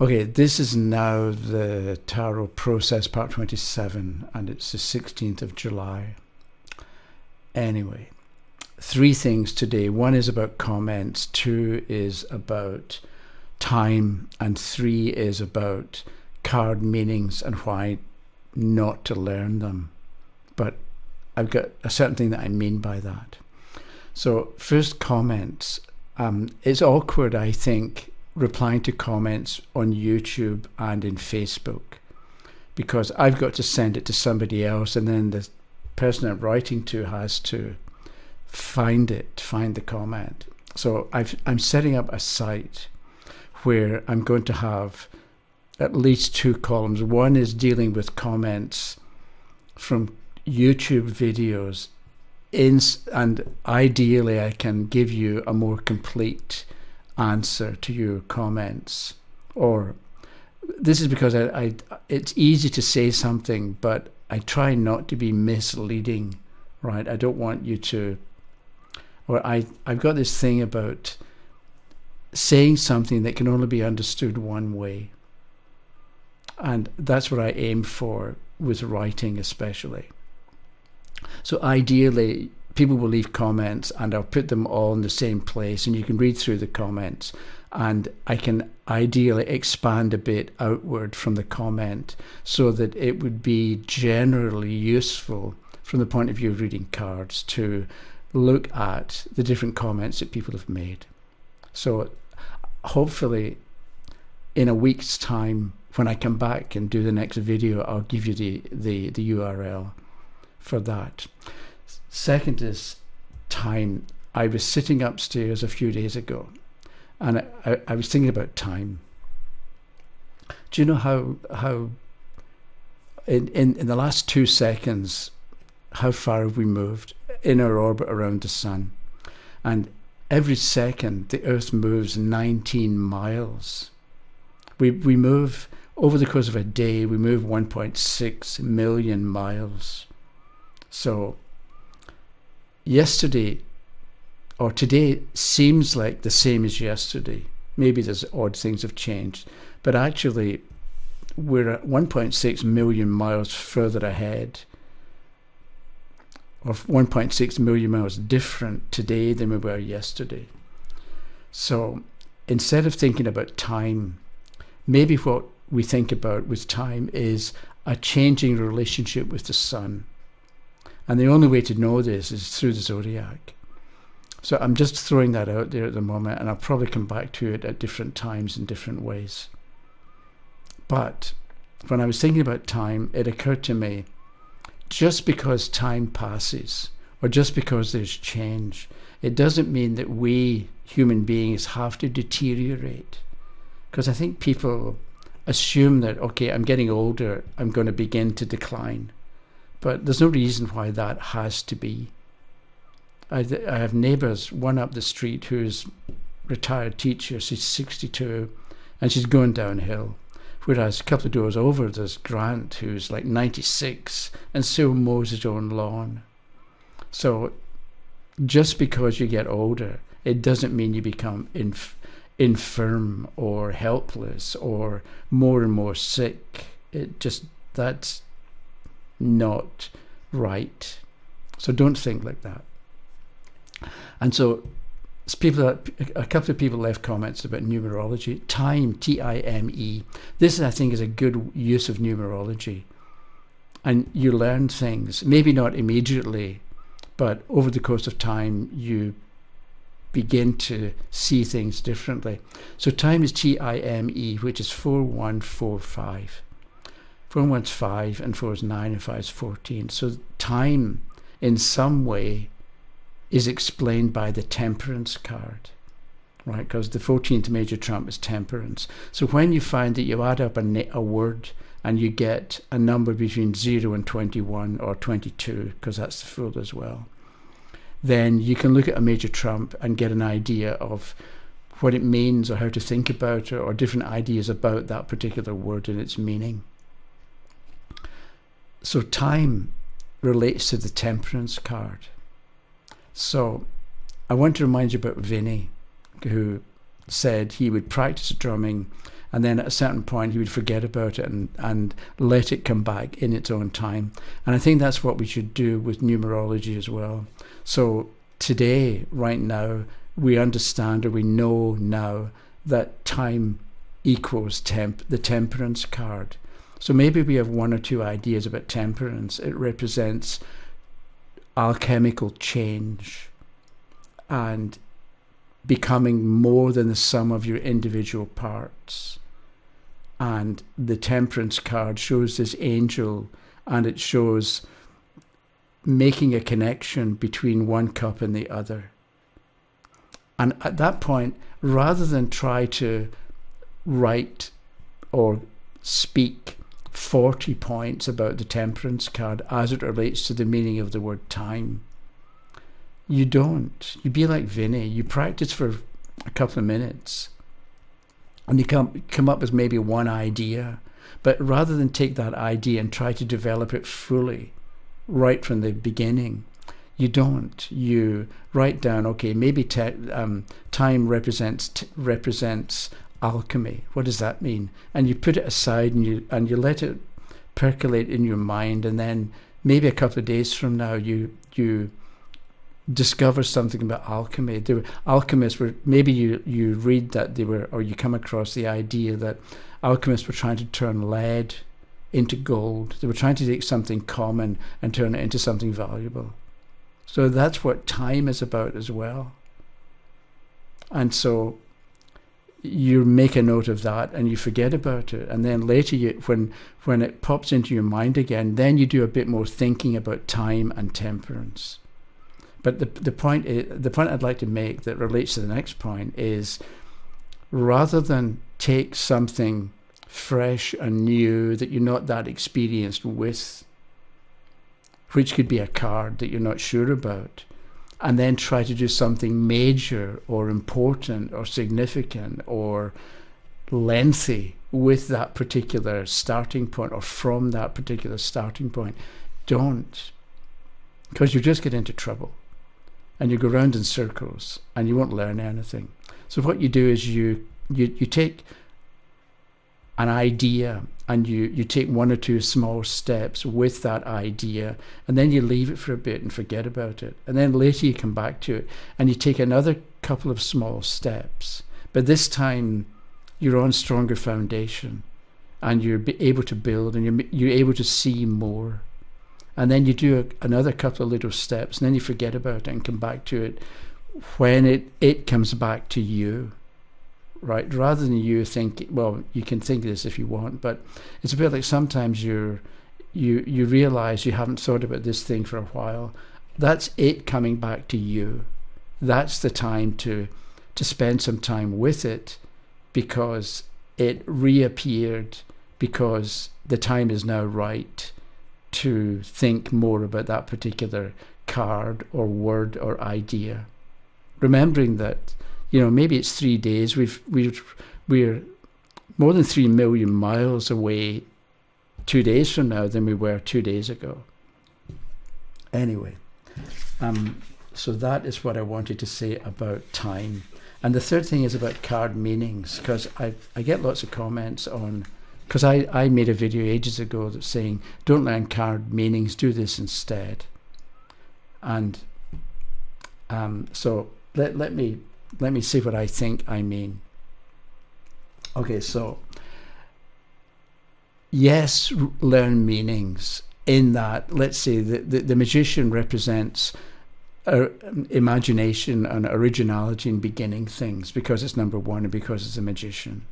Okay, this is now the Tarot Process Part 27, and it's the 16th of July. Anyway, 3 things today. 1 is about comments, 2 is about time, and 3 is about card meanings and why not to learn them. But I've got a certain thing that I mean by that. So first, comments. It's awkward, I think, replying to comments on YouTube and in Facebook, because I've got to send it to somebody else, and then the person I'm writing to has to find the comment. So I'm setting up a site where I'm going to have at least 2 columns. One is dealing with comments from YouTube videos, and ideally I can give you a more complete answer to your comments. Or this is because it's easy to say something, but I try not to be misleading, right? I don't want you to, or I've got this thing about saying something that can only be understood one way. And that's what I aim for with writing especially. So ideally, people will leave comments and I'll put them all in the same place, and you can read through the comments, and I can ideally expand a bit outward from the comment so that it would be generally useful from the point of view of reading cards to look at the different comments that people have made. So hopefully in a week's time, when I come back and do the next video, I'll give you the URL for that. Second is time. I was sitting upstairs a few days ago, and I was thinking about time. Do you know how in the last 2 seconds, how far have we moved in our orbit around the sun? And every second, the Earth moves 19 miles. We move, over the course of a day, we move 1.6 million miles. So yesterday or today seems like the same as yesterday. Maybe there's odd things have changed, but actually we're at 1.6 million miles further ahead, or 1.6 million miles different today than we were yesterday. So instead of thinking about time, maybe what we think about with time is a changing relationship with the sun. And the only way to know this is through the zodiac. So I'm just throwing that out there at the moment, and I'll probably come back to it at different times in different ways. But when I was thinking about time, it occurred to me, just because time passes, or just because there's change, it doesn't mean that we human beings have to deteriorate. Because I think people assume that, okay, I'm getting older, I'm going to begin to decline. But there's no reason why that has to be. I have neighbours, one up the street who's retired teacher, she's 62, and she's going downhill. Whereas a couple of doors over, there's Grant, who's like 96, and still mows his own lawn. So just because you get older, it doesn't mean you become infirm or helpless or more and more sick. That's not right. So don't think like that. And so a couple of people left comments about numerology. Time, T-I-M-E. This, I think, is a good use of numerology. And you learn things, maybe not immediately, but over the course of time, you begin to see things differently. So time is T-I-M-E, which is 4145. 41 is 5, and 4 is 9, and 5 is 14. So time, in some way, is explained by the Temperance card, right? Because the 14th major trump is Temperance. So when you find that you add up a word and you get a number between 0 and 21 or 22, because that's the full as well, then you can look at a major trump and get an idea of what it means or how to think about it, or different ideas about that particular word and its meaning. So time relates to the Temperance card. So I want to remind you about Vinny, who said he would practice drumming and then at a certain point he would forget about it and let it come back in its own time. And I think that's what we should do with numerology as well. So today, right now, we understand, or we know now, that time equals the temperance card. So maybe we have one or two ideas about temperance. It represents alchemical change and becoming more than the sum of your individual parts. And the temperance card shows this angel, and it shows making a connection between one cup and the other. And at that point, rather than try to write or speak 40 points about the temperance card as it relates to the meaning of the word time, you don't. You be like Vinny. You practice for a couple of minutes and you come up with maybe one idea. But rather than take that idea and try to develop it fully right from the beginning, you don't. You write down, okay, maybe time represents alchemy. What does that mean? And you put it aside and you let it percolate in your mind, and then maybe a couple of days from now you discover something about alchemy. Alchemists were, maybe you read that they were, or you come across the idea that alchemists were trying to turn lead into gold. They were trying to take something common and turn it into something valuable. So that's what time is about as well. And so you make a note of that and you forget about it, and then later when it pops into your mind again, then you do a bit more thinking about time and temperance. But the point I'd like to make that relates to the next point is, rather than take something fresh and new that you're not that experienced with, which could be a card that you're not sure about, and then try to do something major or important or significant or lengthy with that particular starting point or from that particular starting point, don't. Because you just get into trouble and you go round in circles and you won't learn anything. So what you do is you take an idea and you take one or two small steps with that idea, and then you leave it for a bit and forget about it. And then later you come back to it and you take another couple of small steps. But this time you're on stronger foundation and you're able to build, and you're able to see more. And then you do another couple of little steps, and then you forget about it and come back to it when it comes back to you. Right, rather than you think, well, you can think this if you want, but it's a bit like sometimes you realize you haven't thought about this thing for a while. That's it coming back to you. That's the time to spend some time with it, because it reappeared, because the time is now right to think more about that particular card or word or idea. Remembering that, maybe it's 3 days. We're more than 3 million miles away 2 days from now than we were 2 days ago. Anyway, so that is what I wanted to say about time. And the third thing is about card meanings, because I get lots of comments on, because I made a video ages ago that's saying, don't learn card meanings, do this instead. And so let me see what I think I mean. Okay, so yes, learn meanings in that, let's say the magician represents imagination and originality in beginning things, because it's number one and because it's a magician.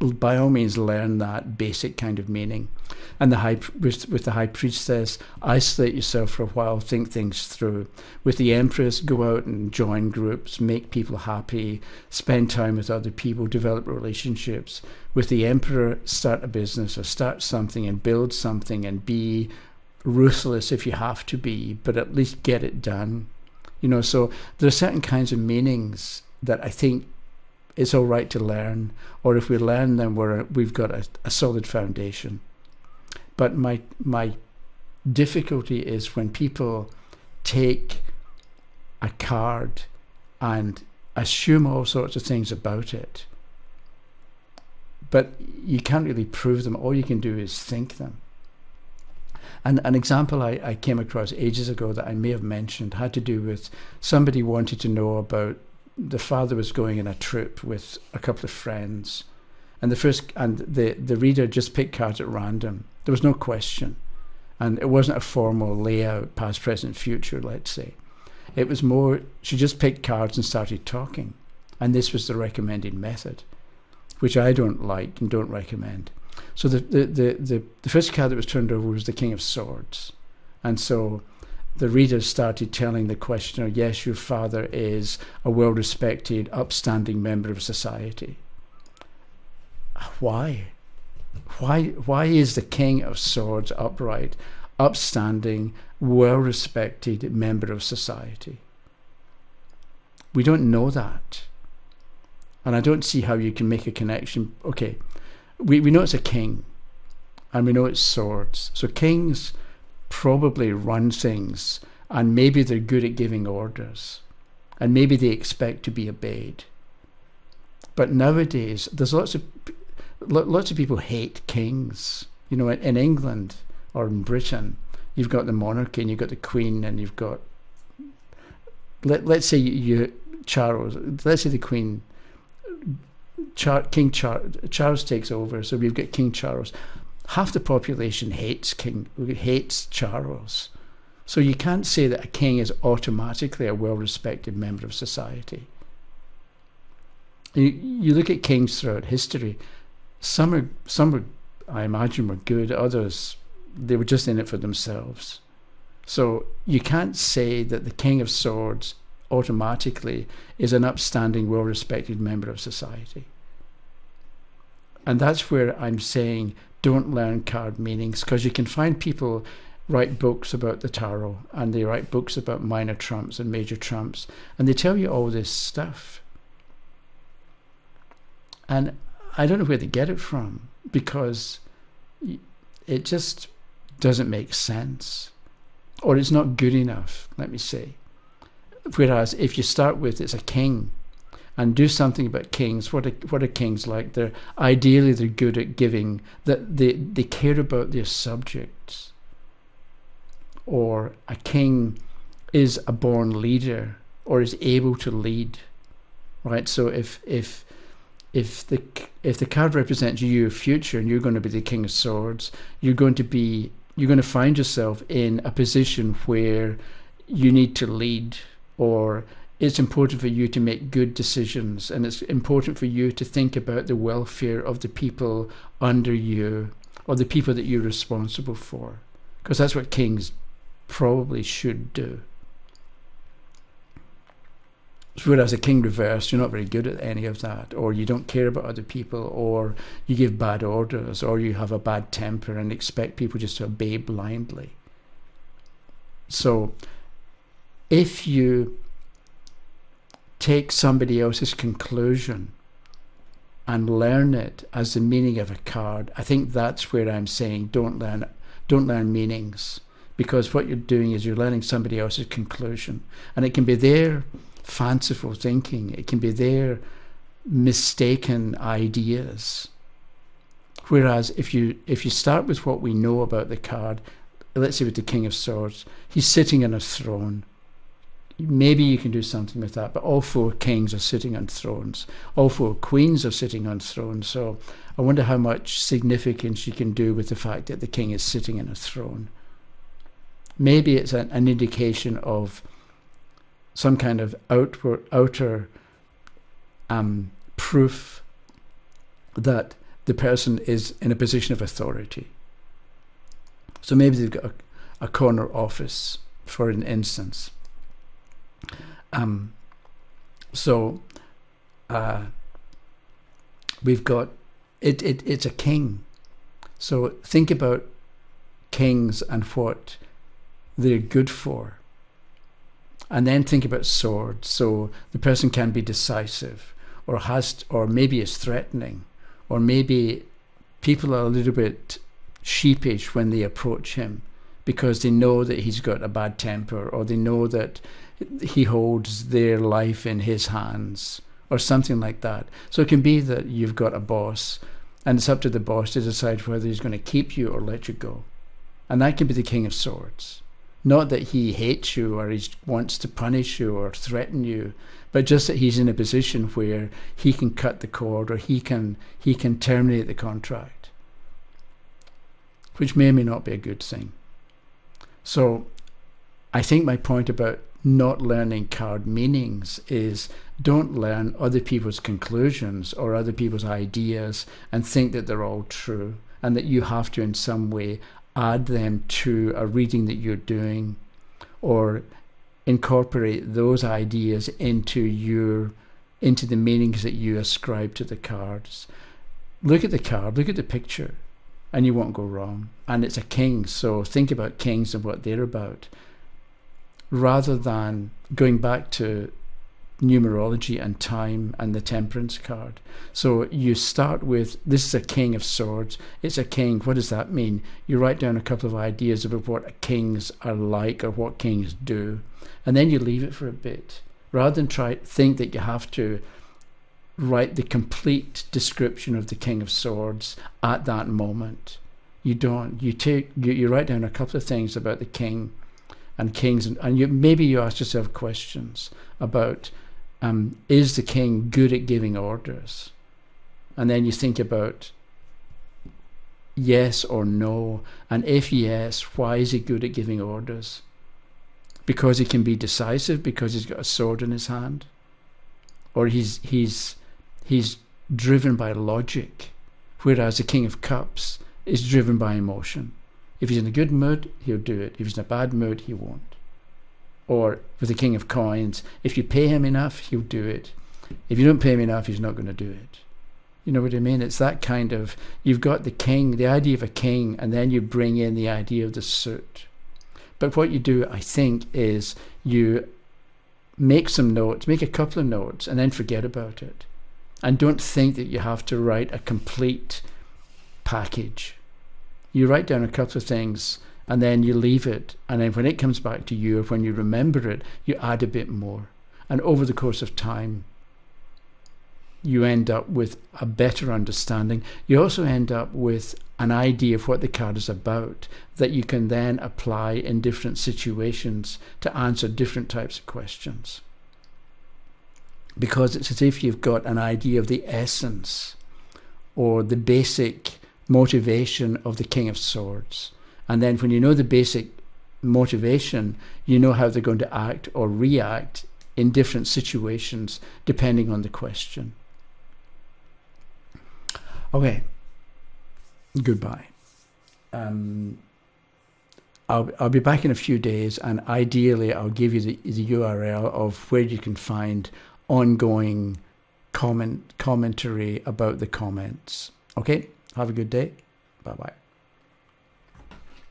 By all means, learn that basic kind of meaning. And with the high priestess, isolate yourself for a while, think things through. With the empress, go out and join groups, make people happy, spend time with other people, develop relationships. With the emperor, start a business or start something and build something and be ruthless if you have to be, but at least get it done. So there are certain kinds of meanings that I think it's all right to learn, or if we learn them, we've got a solid foundation. But my difficulty is when people take a card and assume all sorts of things about it but you can't really prove them. All you can do is think them. And an example I came across ages ago that I may have mentioned had to do with somebody wanted to know about, the father was going on a trip with a couple of friends, and the reader just picked cards at random. There was no question, and it wasn't a formal layout, past, present, future, let's say. It was more, she just picked cards and started talking, and this was the recommended method, which I don't like and don't recommend. So the first card that was turned over was the King of Swords. And so the reader started telling the questioner, yes, your father is a well-respected, upstanding member of society. Why? Why is the King of Swords upright, upstanding, well-respected member of society? We don't know that. And I don't see how you can make a connection. Okay, we know it's a king, and we know it's swords. So kings probably run things, and maybe they're good at giving orders, and maybe they expect to be obeyed. But nowadays, there's lots of people hate kings. You know, in England or in Britain, you've got the monarchy, and you've got the Queen, and you've got, let's say Charles, let's say the Queen, King Charles takes over, so we've got King Charles. Half the population hates Charles. So you can't say that a king is automatically a well-respected member of society. You look at kings throughout history. Some were, I imagine, were good. Others, they were just in it for themselves. So you can't say that the King of Swords automatically is an upstanding, well-respected member of society. And that's where I'm saying don't learn card meanings, because you can find people write books about the tarot, and they write books about minor trumps and major trumps, and they tell you all this stuff. And I don't know where they get it from, because it just doesn't make sense, or it's not good enough, let me say. Whereas if you start with it's a king, and do something about kings, what are kings like? They're good at giving, that they care about their subjects. Or a king is a born leader, or is able to lead, right? So if the card represents your future, and you're going to be the King of Swords, you're going to find yourself in a position where you need to lead, or it's important for you to make good decisions, and it's important for you to think about the welfare of the people under you, or the people that you're responsible for, because that's what kings probably should do. Whereas a king reversed, you're not very good at any of that, or you don't care about other people, or you give bad orders, or you have a bad temper and expect people just to obey blindly. So if you take somebody else's conclusion and learn it as the meaning of a card, I think that's where I'm saying don't learn meanings, because what you're doing is you're learning somebody else's conclusion, and it can be their fanciful thinking, it can be their mistaken ideas. Whereas if you start with what we know about the card, let's say with the King of Swords, he's sitting on a throne. Maybe you can do something with that, but all four kings are sitting on thrones. All four queens are sitting on thrones. So I wonder how much significance you can do with the fact that the king is sitting on a throne. Maybe it's an indication of some kind of outer proof that the person is in a position of authority. So maybe they've got a corner office, for an instance. We've got it's a king. So think about kings and what they're good for, and then think about swords. So the person can be decisive, or maybe is threatening, or maybe people are a little bit sheepish when they approach him because they know that he's got a bad temper, or they know that he holds their life in his hands, or something like that. So it can be that you've got a boss And it's up to the boss to decide whether he's going to keep you or let you go. And that can be the King of Swords. Not that he hates you or he wants to punish you or threaten you, but just that he's in a position where he can cut the cord or he can terminate the contract, which may or may not be a good thing. So I think my point about not learning card meanings is don't learn other people's conclusions or other people's ideas and think that they're all true and that you have to in some way add them to a reading that you're doing or incorporate those ideas into the meanings that you ascribe to the cards. Look at the card, look at the picture, and you won't go wrong. And it's a king, so think about kings and what they're about, rather than going back to numerology and time and the Temperance card. So you start with, this is a King of Swords. It's a king. What does that mean? You write down a couple of ideas about what kings are like or what kings do, and then you leave it for a bit, rather than think that you have to write the complete description of the King of Swords at that moment. You don't. You write down a couple of things about the king and kings, and maybe you ask yourself questions about, is the king good at giving orders? And then you think about yes or no, and if yes, why is he good at giving orders? Because he can be decisive, because he's got a sword in his hand, or he's driven by logic, whereas the King of Cups is driven by emotion. If he's in a good mood, he'll do it. If he's in a bad mood, he won't. Or with the King of Coins, if you pay him enough, he'll do it. If you don't pay him enough, he's not going to do it. You know what I mean? It's that kind of, you've got the king, the idea of a king, and then you bring in the idea of the suit. But what you do, I think, is you make some notes, make a couple of notes, and then forget about it. And don't think that you have to write a complete package. You write down a couple of things, and then you leave it, and then when it comes back to you, or when you remember it, you add a bit more. And over the course of time, you end up with a better understanding. You also end up with an idea of what the card is about that you can then apply in different situations to answer different types of questions. Because it's as if you've got an idea of the essence or the basic motivation of the King of Swords. And then when you know the basic motivation, you know how they're going to act or react in different situations depending on the question. Okay, goodbye. I'll be back in a few days, and ideally I'll give you the URL of where you can find ongoing commentary about the comments. Okay, have a good day. Bye-bye.